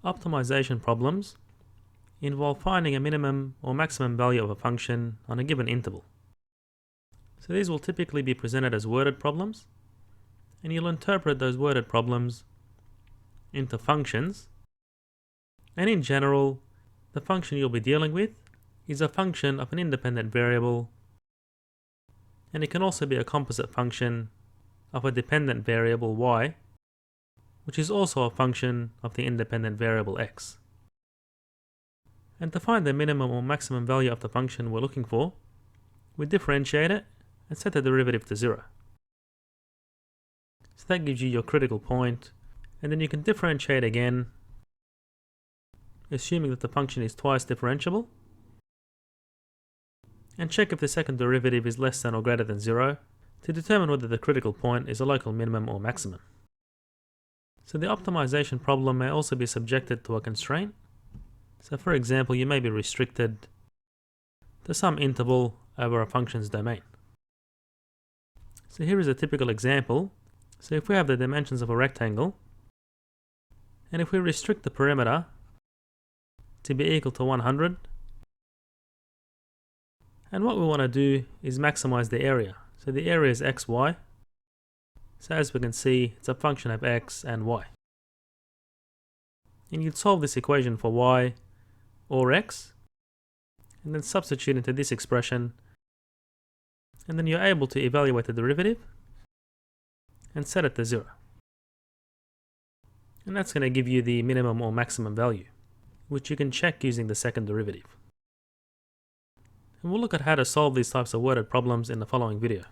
Optimization problems involve finding a minimum or maximum value of a function on a given interval. So these will typically be presented as worded problems, and you'll interpret those worded problems into functions. And in general, the function you'll be dealing with is a function of an independent variable, and it can also be a composite function of a dependent variable y, which is also a function of the independent variable x. And to find the minimum or maximum value of the function we're looking for, we differentiate it and set the derivative to 0. So that gives you your critical point, and then you can differentiate again, assuming that the function is twice differentiable, and check if the second derivative is less than or greater than 0 to determine whether the critical point is a local minimum or maximum. So the optimization problem may also be subjected to a constraint. So for example, you may be restricted to some interval over a function's domain. So here is a typical example. So if we have the dimensions of a rectangle, and if we restrict the perimeter to be equal to 100, and what we want to do is maximize the area. So the area is xy. So as we can see, it's a function of x and y. And you'd solve this equation for y or x, and then substitute into this expression, and then you're able to evaluate the derivative and set it to 0. And that's going to give you the minimum or maximum value, which you can check using the second derivative. And we'll look at how to solve these types of worded problems in the following video.